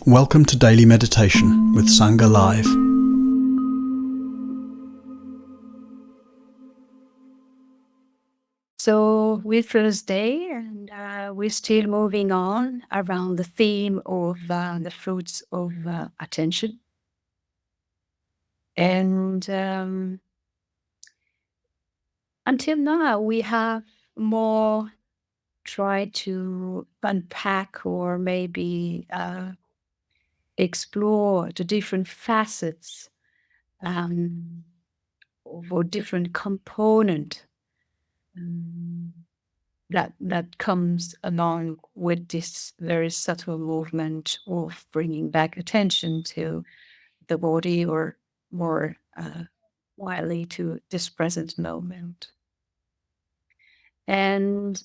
Welcome to Daily Meditation with Sangha Live. So we're Thursday, and we're still moving on around the theme of the fruits of attention. And until now, we have more tried to unpack or maybe explore the different facets or different component that comes along with this very subtle movement of bringing back attention to the body, or more widely to this present moment. And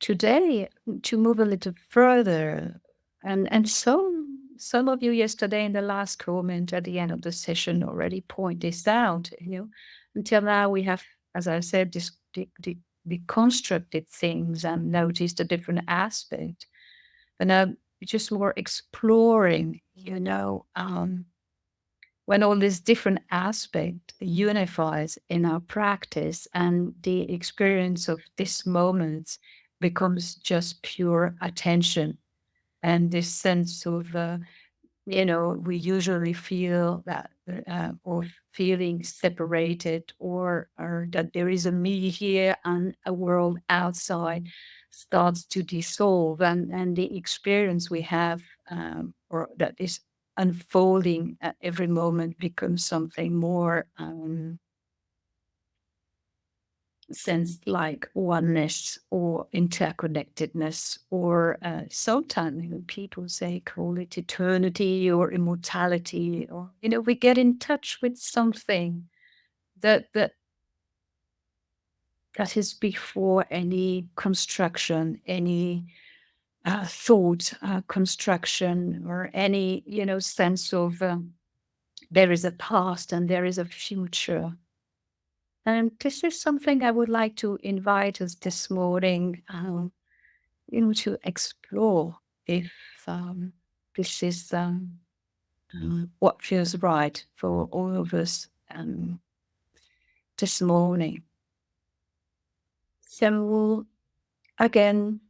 today, to move a little further, and some of you yesterday in the last comment at the end of the session already point this out. Until now we have, as I said, deconstructed things and noticed a different aspect. But now just more exploring, when all this different aspect unifies in our practice and the experience of this moment becomes just pure attention, and this sense of we usually feel that or feeling separated, or that there is a me here and a world outside starts to dissolve, and the experience we have, or that is unfolding at every moment, becomes something more sense like oneness or interconnectedness, or sometimes people say call it eternity or immortality, or we get in touch with something that is before any construction, any thought construction, or any sense of there is a past and there is a future. And this is something I would like to invite us this morning, to explore, if this is what feels right for all of us this morning. So again,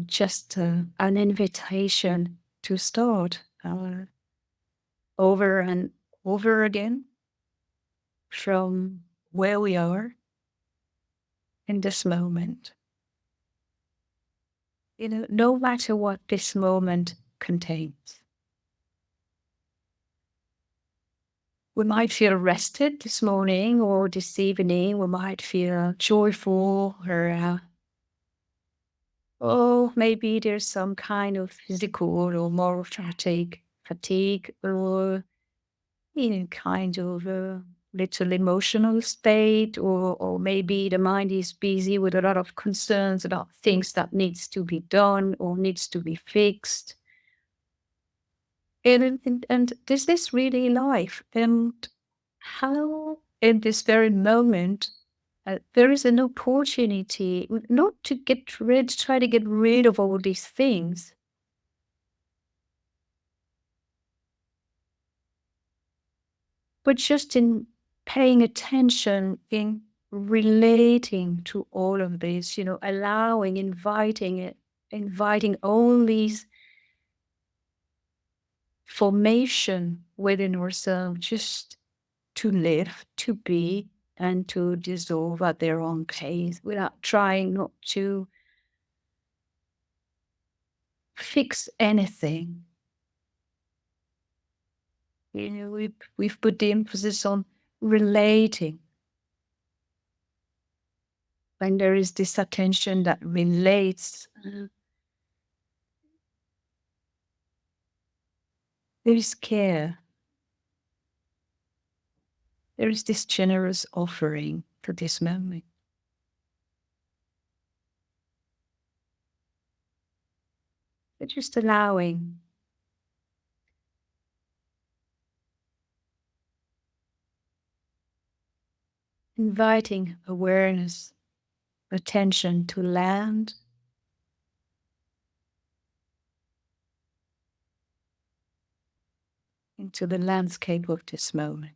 just an invitation to start over and over again from where we are in this moment. No matter what this moment contains. We might feel rested this morning or this evening. We might feel joyful, or maybe there's some kind of physical or moral fatigue, or kind of a little emotional state, or maybe the mind is busy with a lot of concerns about things that needs to be done or needs to be fixed. And is this really life? And how, in this very moment, there is an opportunity not to try to get rid of all these things, but just in paying attention, in relating to all of this, allowing, inviting all these formation within ourselves, just to live, to be, and to dissolve at their own pace, without trying not to fix anything. We've put the emphasis on relating. When there is this attention that relates, there is care. There is this generous offering for this moment. But just allowing. Inviting awareness, attention to land. into the landscape of this moment.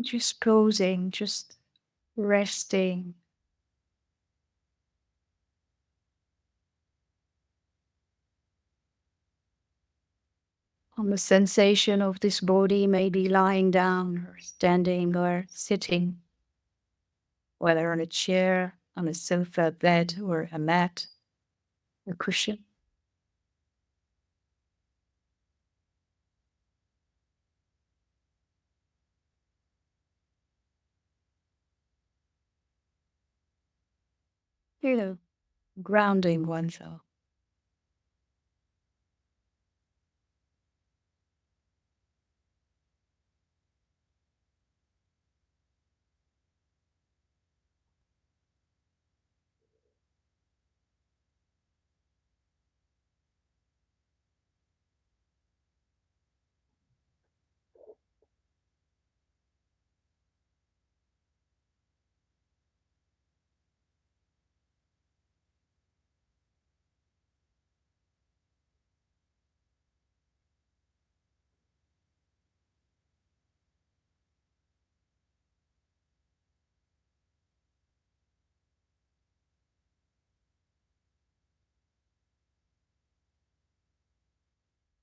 Just posing, just resting on the sensation of this body, maybe lying down or standing or sitting, whether on a chair, on a sofa, bed, or a mat, a cushion. You know, grounding oneself.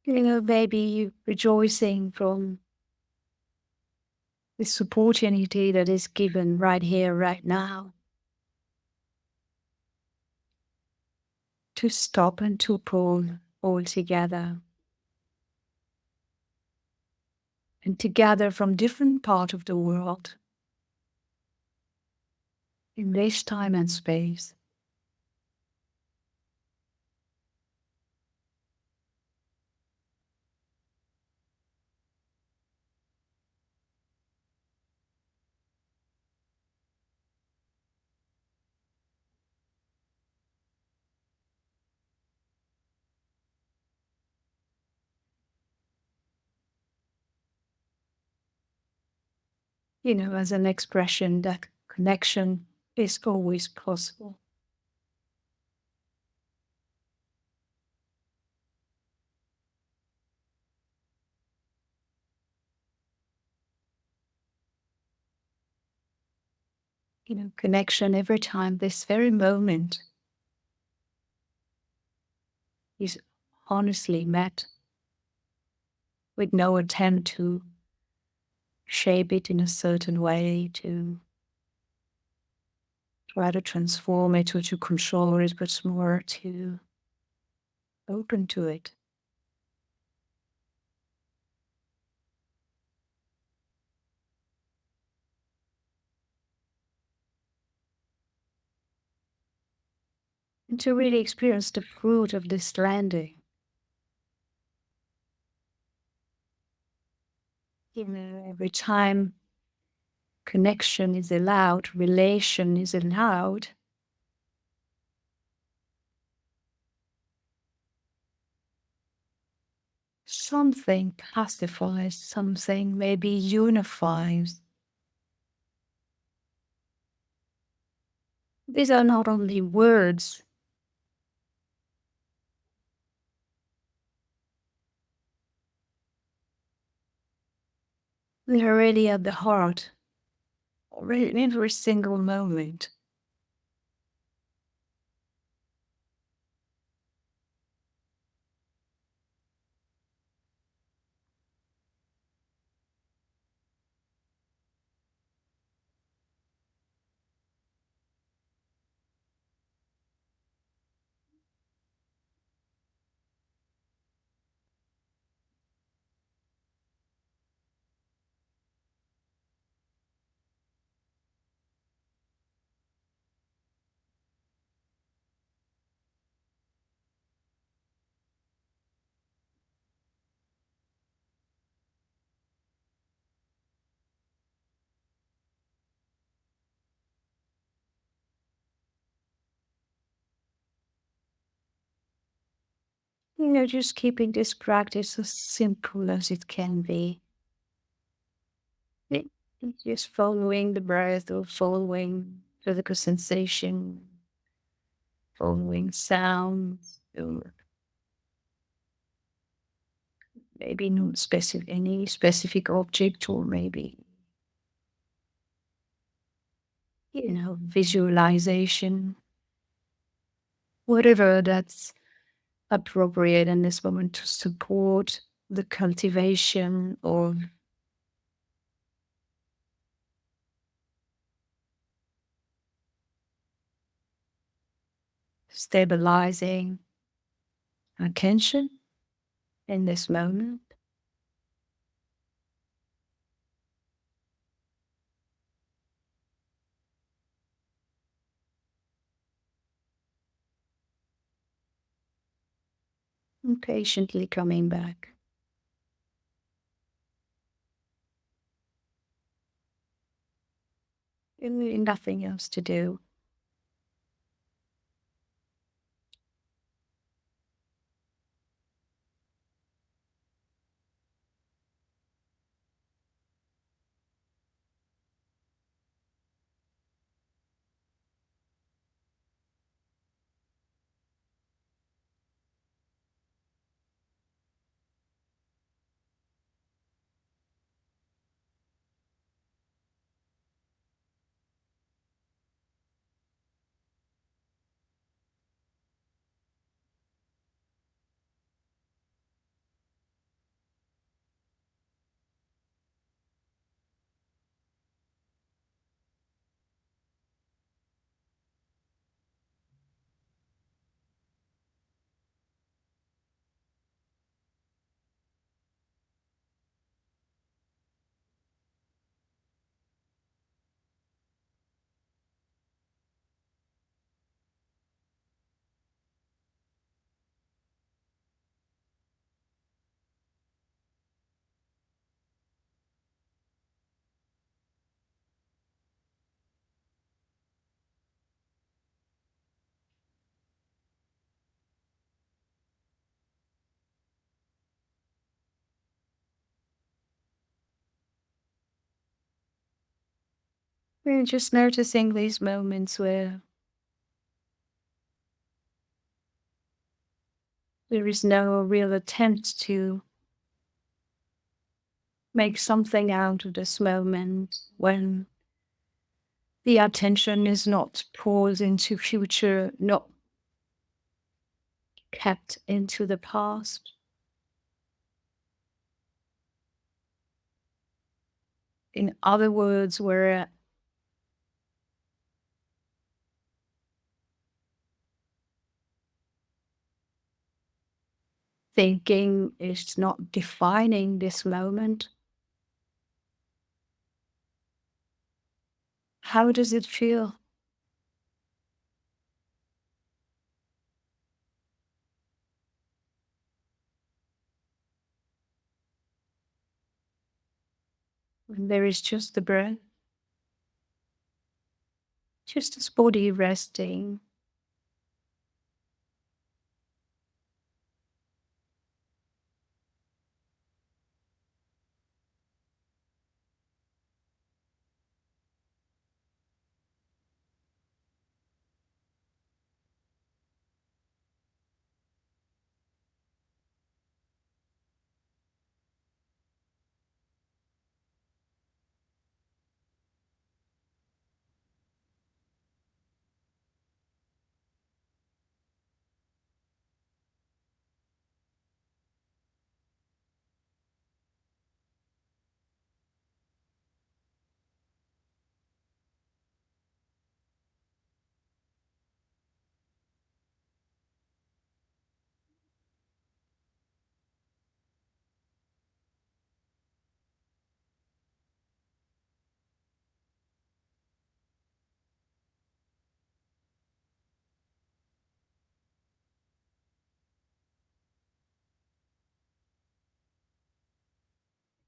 Maybe you rejoicing from this opportunity that is given right here, right now, to stop and to pull all together and to gather from different parts of the world in this time and space. As an expression that connection is always possible. Connection every time this very moment is honestly met with no attempt to shape it in a certain way, to try to transform it or to control it, but more to open to it. And to really experience the fruit of this landing. Every time connection is allowed, relation is allowed, something pacifies, something maybe unifies. These are not only words. They're really at the heart, already in every single moment. Just keeping this practice as simple as it can be. It- Just following the breath or following physical sensation, following sounds, or maybe not specific any specific object, or maybe visualization, whatever that's appropriate in this moment to support the cultivation or stabilizing attention in this moment. And patiently coming back. Nothing else to do. We're just noticing these moments where there is no real attempt to make something out of this moment, when the attention is not pulled into future, not kept into the past. In other words, where thinking is not defining this moment. How does it feel? When there is just the breath, just this body resting.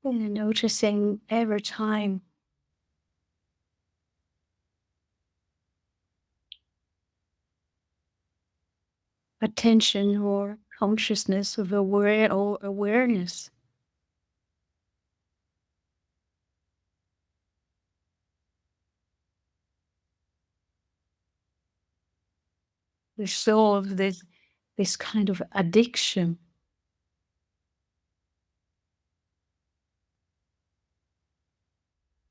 And noticing every time attention or consciousness of awareness. There's sort of this kind of addiction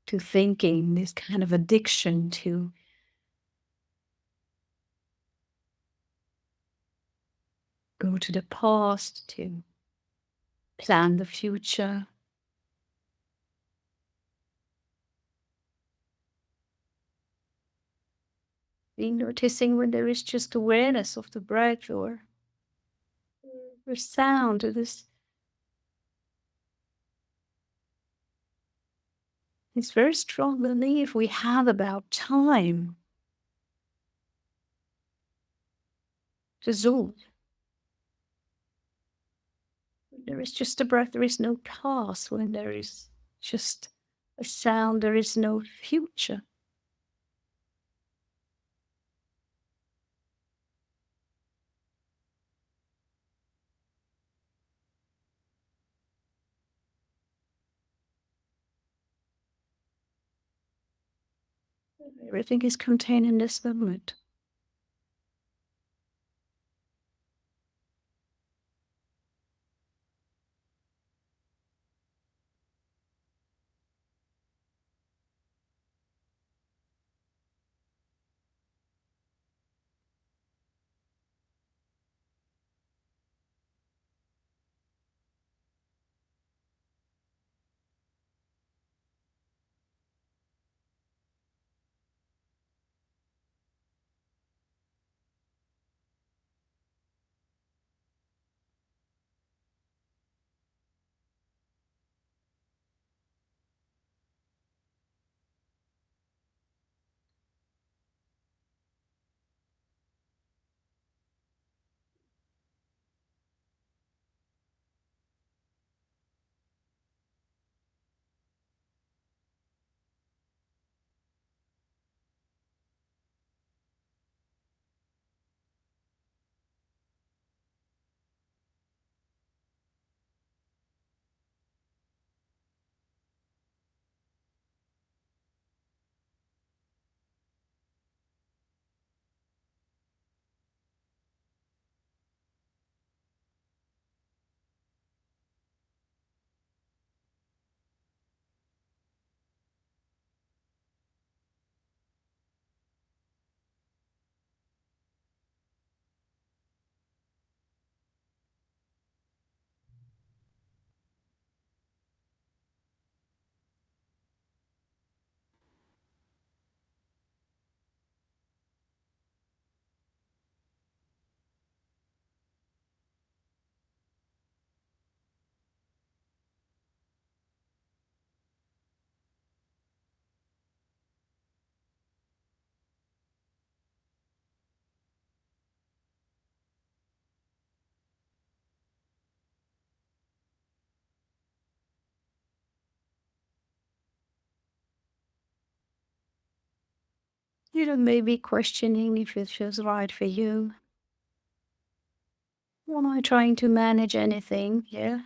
to thinking, this kind of addiction to go to the past, to plan the future. Being noticing when there is just awareness of the breath or the sound or this very strong belief we have about time dissolve. When there is just a breath, there is no past. When there is just a sound, there is no future. Everything is contained in this moment. You know, maybe questioning if it feels right for you. Am I trying to manage anything? Yeah.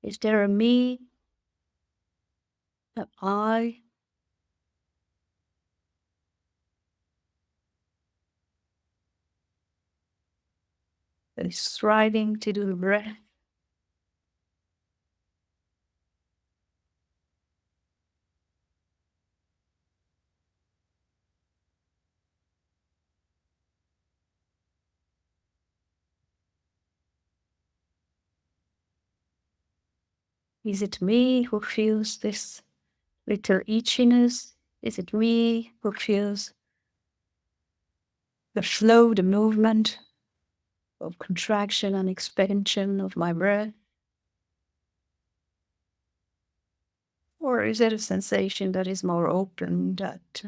Is there a me, a I, that is striving to do the breath? Is it me who feels this little itchiness? Is it me who feels the flow, the movement of contraction and expansion of my breath? Or is it a sensation that is more open, that,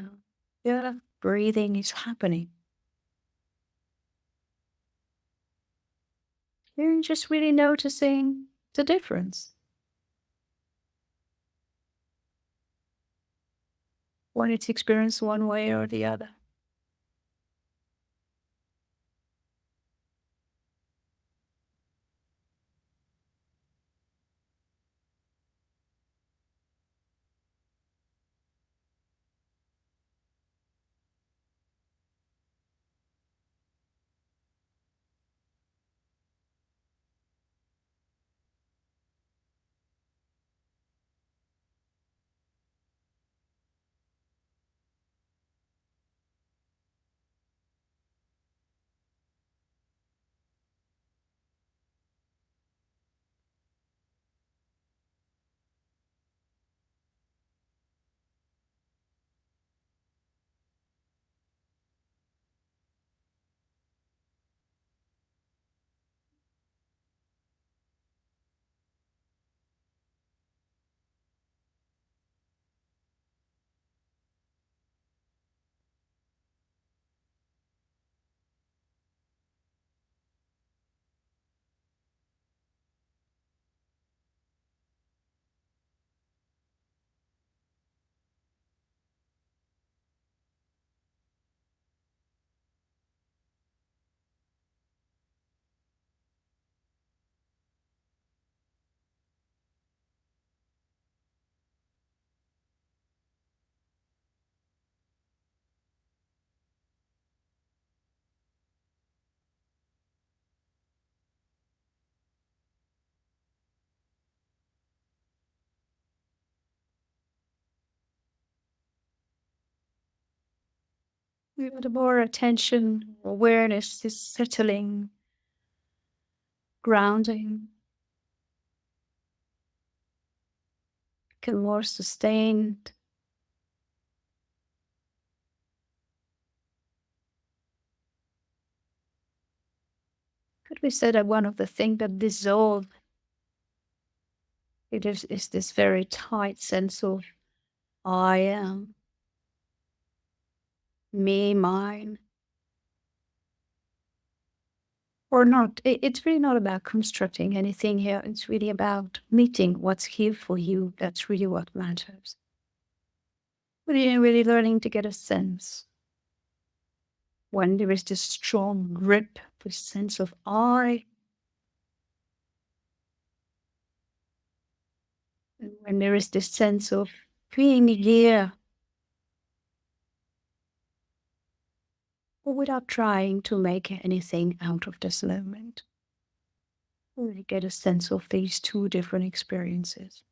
yeah, breathing is happening? You're just really noticing the difference when it's experienced one way or the other. The more attention, awareness is settling, grounding, become more sustained. Could we say that one of the things that dissolve is this very tight sense of I am, me, mine, or not? It's really not about constructing anything here. It's really about meeting what's here for you. That's really what matters. Really learning to get a sense when there is this strong grip, this sense of I, and when there is this sense of being here, without trying to make anything out of this moment. Really get a sense of these two different experiences.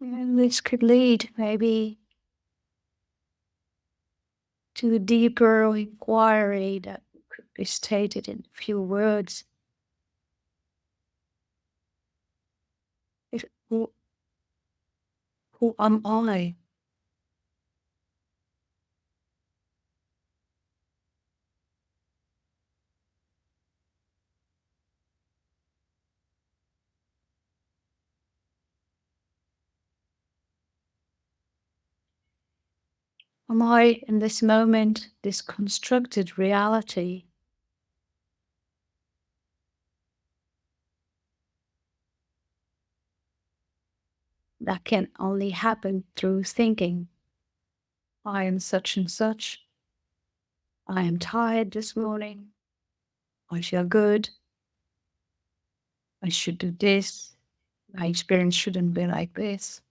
And this could lead maybe to a deeper inquiry that could be stated in a few words. If, who am I? Am I in this moment, this constructed reality that can only happen through thinking? I am such and such. I am tired this morning. I feel good. I should do this. My experience shouldn't be like this.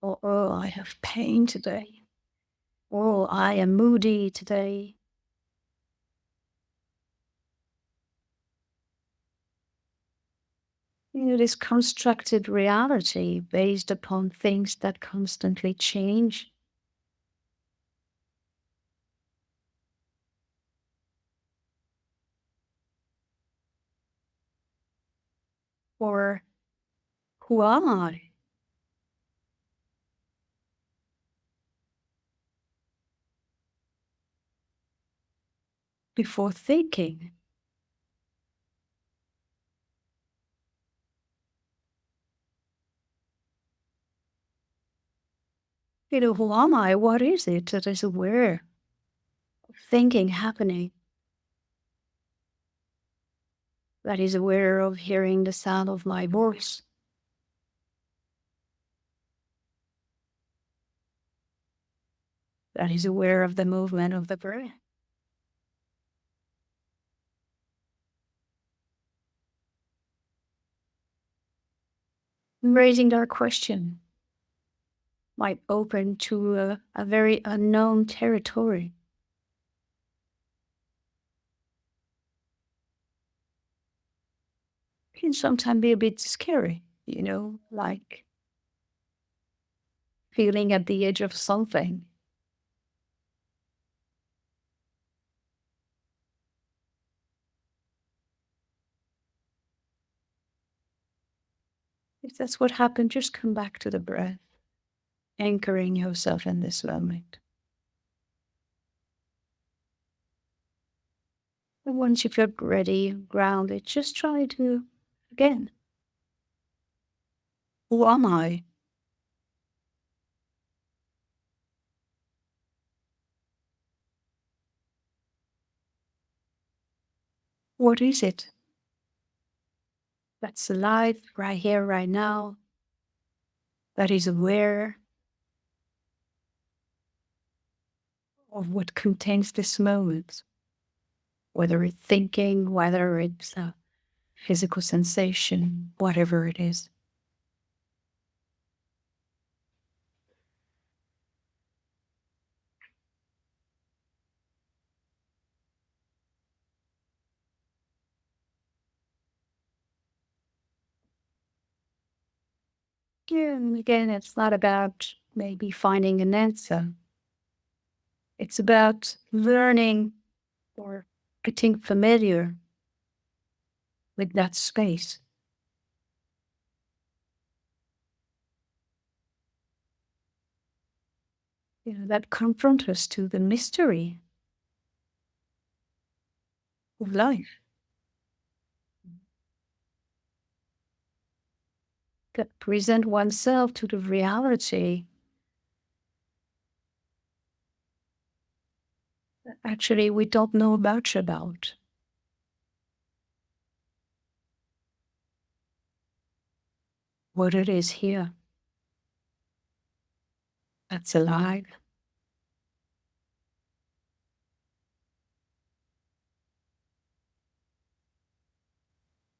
Or, oh, I have pain today. Oh, I am moody today. This constructed reality based upon things that constantly change. Or who am I? Before thinking. Who am I? What is it that is aware of thinking happening? That is aware of hearing the sound of my voice? That is aware of the movement of the breath? Raising that question might open to a very unknown territory. can sometimes be a bit scary, like feeling at the edge of something. If that's what happened, just come back to the breath, anchoring yourself in this moment. And once you feel ready, grounded, just try to, again, who am I? What is it that's alive right here, right now, that is aware of what contains this moment? Whether it's thinking, whether it's a physical sensation, whatever it is. Yeah, and again, it's not about maybe finding an answer. It's about learning or getting familiar with that space. That confront us to the mystery of life, that present oneself to the reality that actually we don't know much about. What it is here that's alive,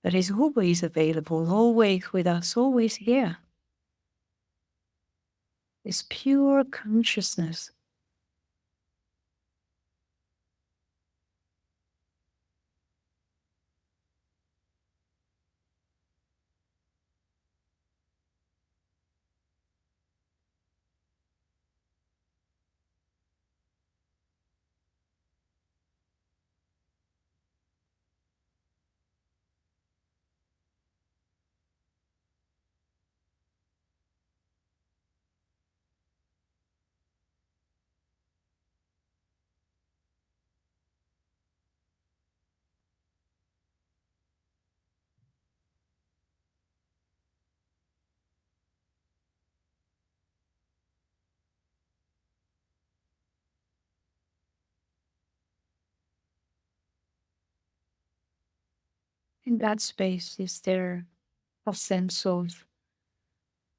that is always available, always with us, always here. Is pure consciousness. In that space, is there a sense of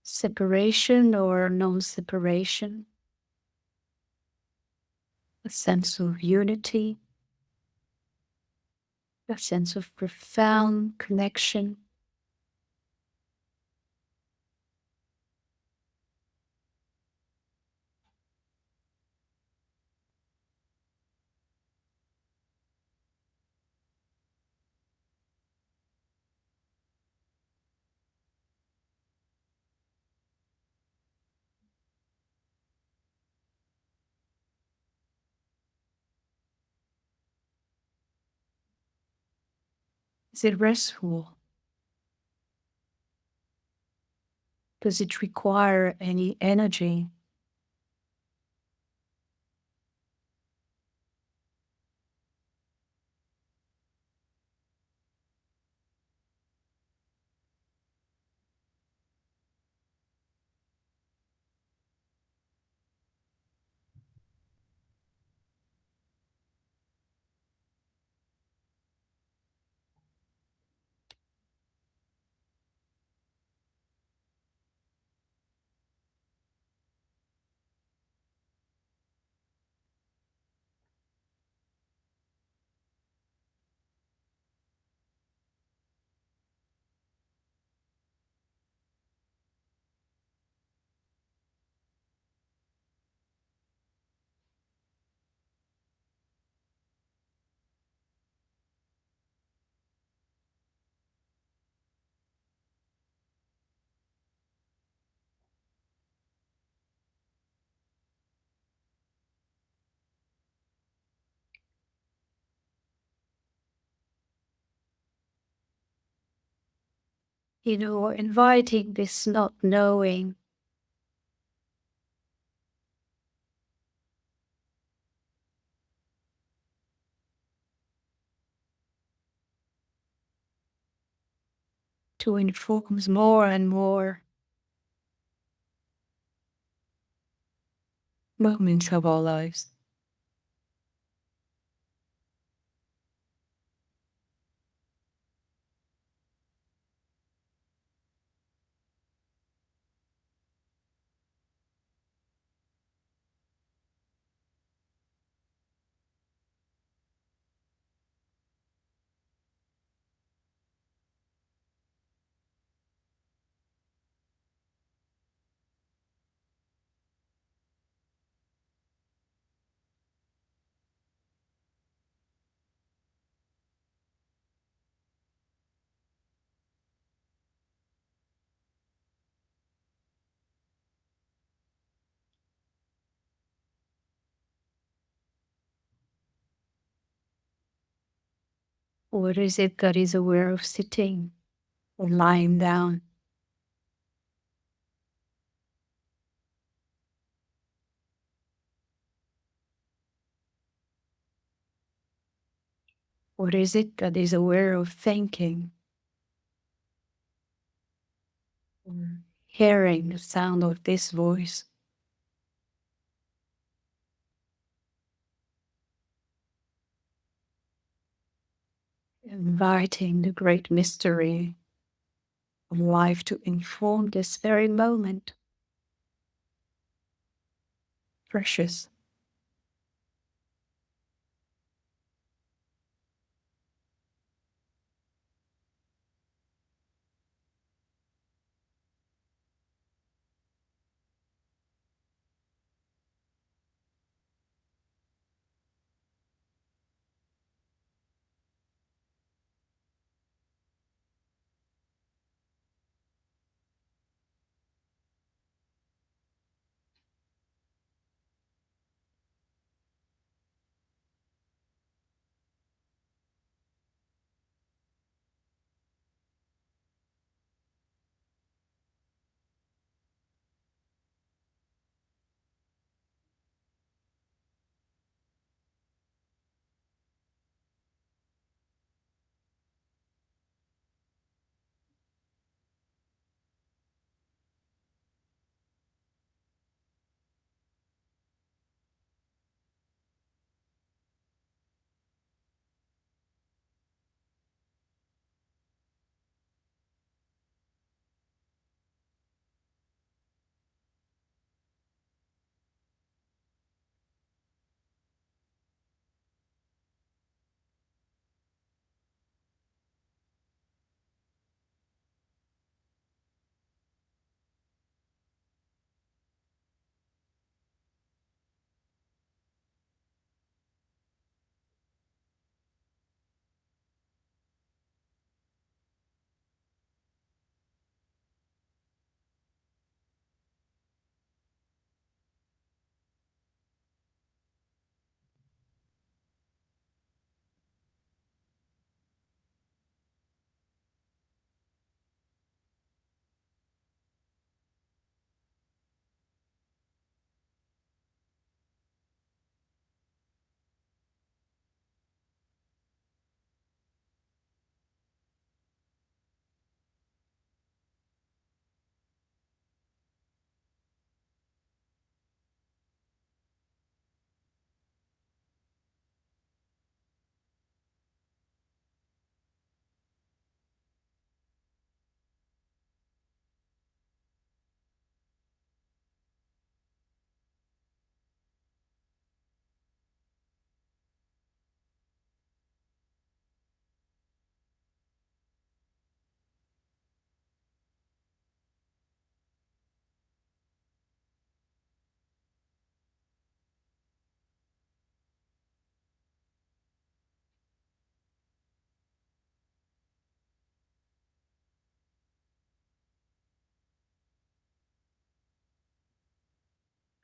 separation or non separation? A sense of unity? A sense of profound connection? Is it restful? Does it require any energy? inviting this not knowing. To inform more and more moments of our lives. What is it that is aware of sitting or lying down? What is it that is aware of thinking? Or hearing the sound of this voice? Inviting the great mystery of life to inform this very moment. Precious.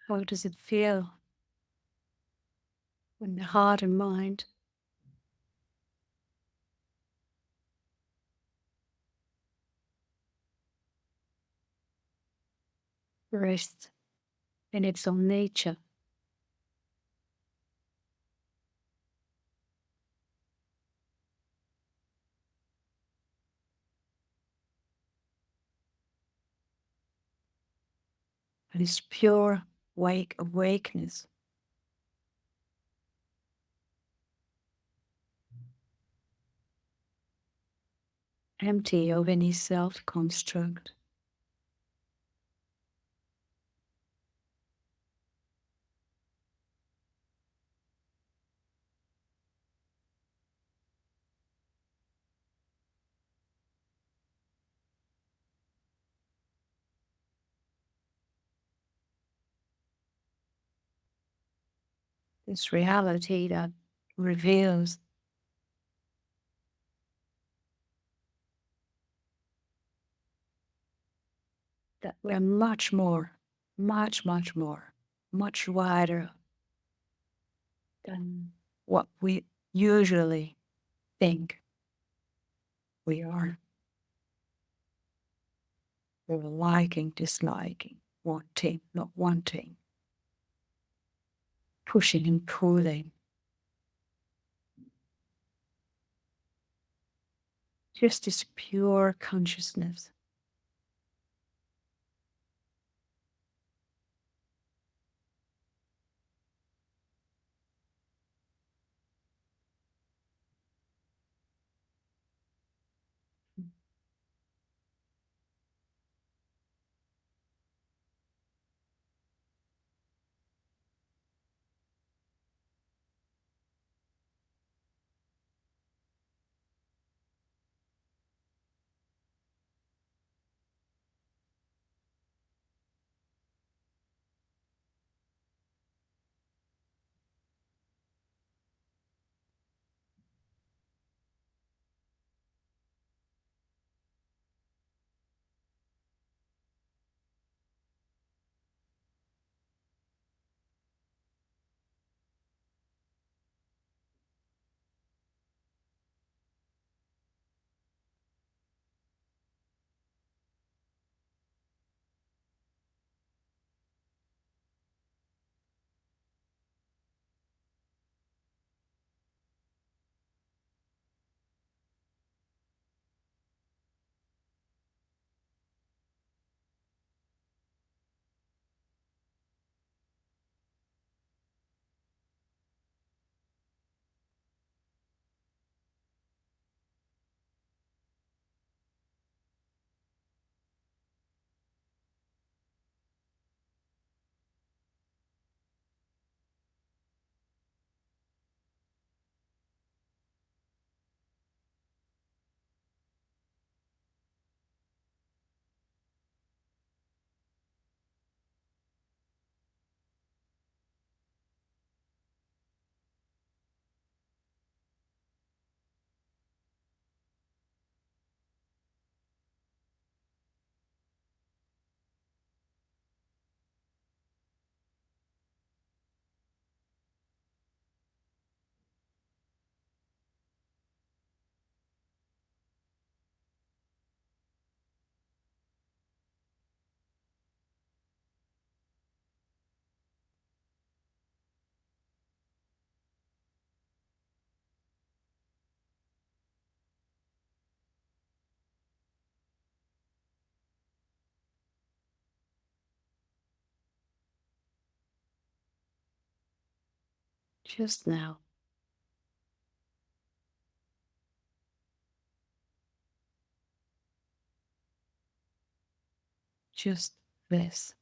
How does it feel when the heart and mind rest in its own nature. It is pure awakeness. Empty of any self-construct. This reality that reveals that we're much more, much more, much wider than what we usually think we are. We're liking, disliking, wanting, not wanting, pushing and pulling. Just this pure consciousness. Just now. Just this.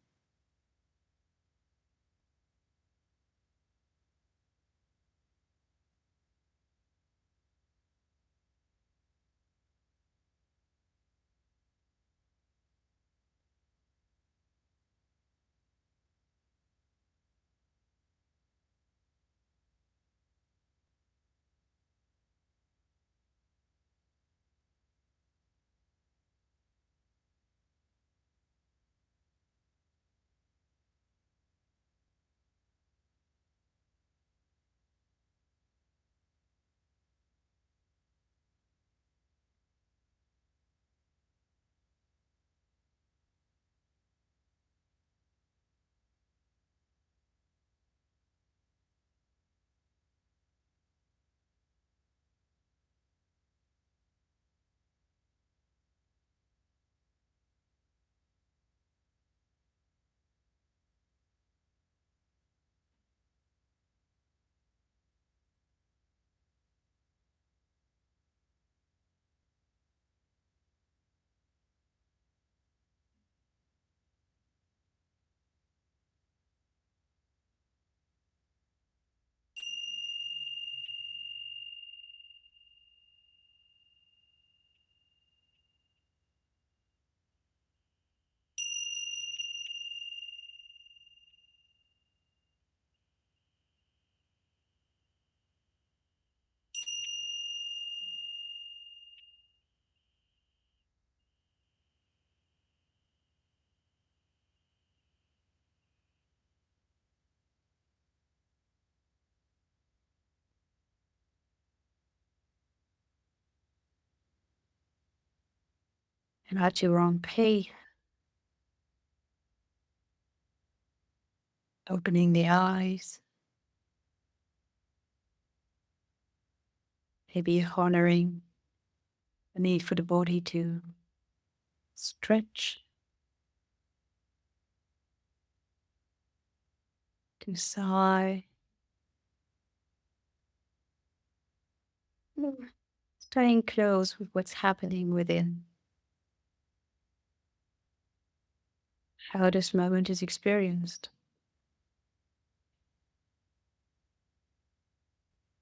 and at your own pace, opening the eyes, maybe honoring the need for the body to stretch, to sigh, staying close with what's happening within, how this moment is experienced.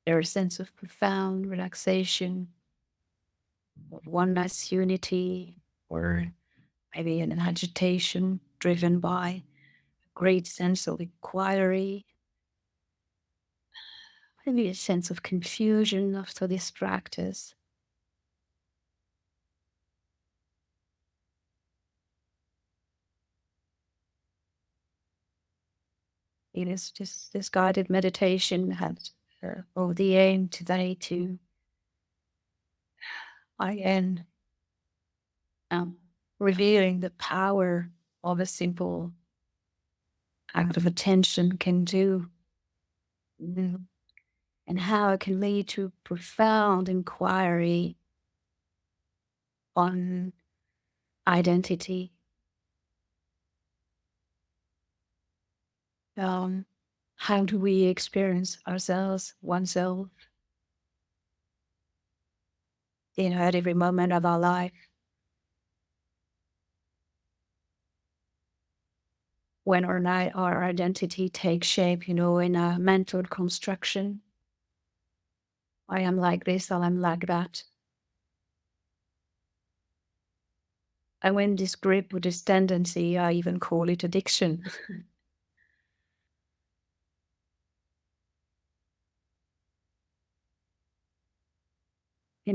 There's a sense of profound relaxation, of oneness, unity, or maybe an agitation driven by a great sense of inquiry, maybe a sense of confusion after this practice. It is just this guided meditation had the aim today to end um, revealing the power of a simple act of attention can do, mm, and how it can lead to profound inquiry on identity. How do we experience ourselves, oneself, at every moment of our life? When or not our identity takes shape, in a mental construction. I am like this, or I'm like that. And when this grip or this tendency, I even call it addiction,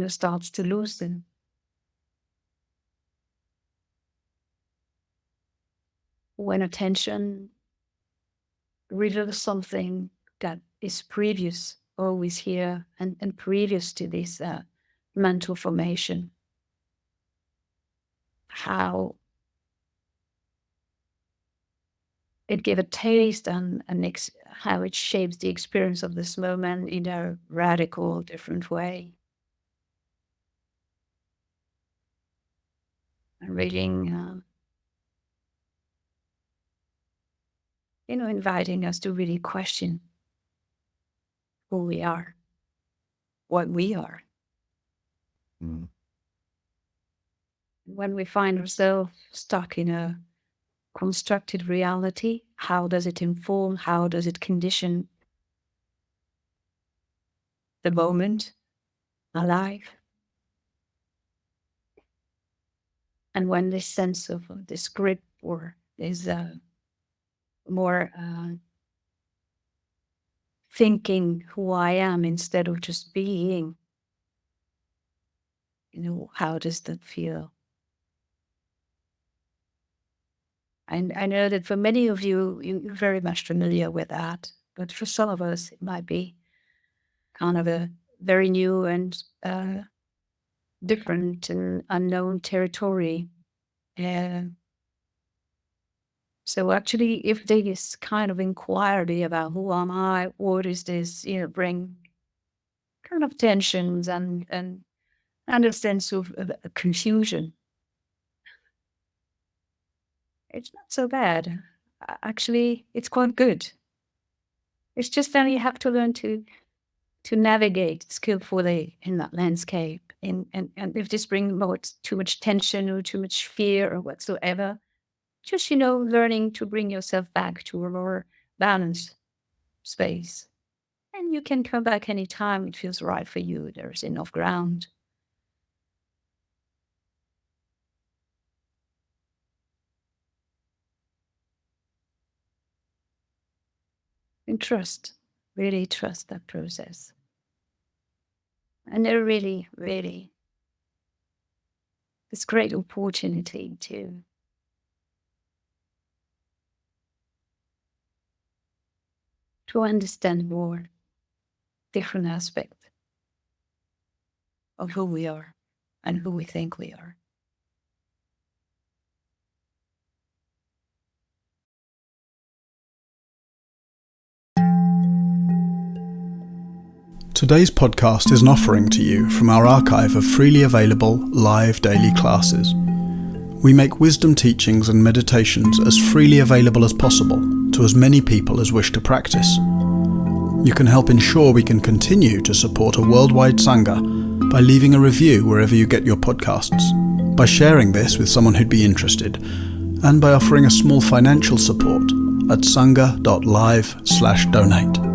starts to loosen. When attention reveals something that is previous, always here, and previous to this mental formation, how it gave a taste and how it shapes the experience of this moment in a radical, different way. And reading, inviting us to really question who we are, what we are. Mm. When we find ourselves stuck in a constructed reality, how does it inform, how does it condition the moment, our life? And when this sense of this grip or is more thinking who I am instead of just being, how does that feel? And I know that for many of you, you're very much familiar with that. But for some of us, it might be kind of a very new and different and unknown territory. And so actually, if there is kind of inquiry about who am I, what is this, bring kind of tensions and a sense of confusion. It's not so bad. Actually, it's quite good. It's just that you have to learn to navigate skillfully in that landscape. And if this brings too much tension or too much fear or whatsoever, just, learning to bring yourself back to a more balanced space. And you can come back anytime it feels right for you. There's enough ground. And trust, really trust that process. And there really, really this great opportunity to understand more different aspects of who we are and who we think we are. Today's podcast is an offering to you from our archive of freely available live daily classes. We make wisdom teachings and meditations as freely available as possible to as many people as wish to practice. You can help ensure we can continue to support a worldwide Sangha by leaving a review wherever you get your podcasts, by sharing this with someone who'd be interested, and by offering a small financial support at sangha.live/donate.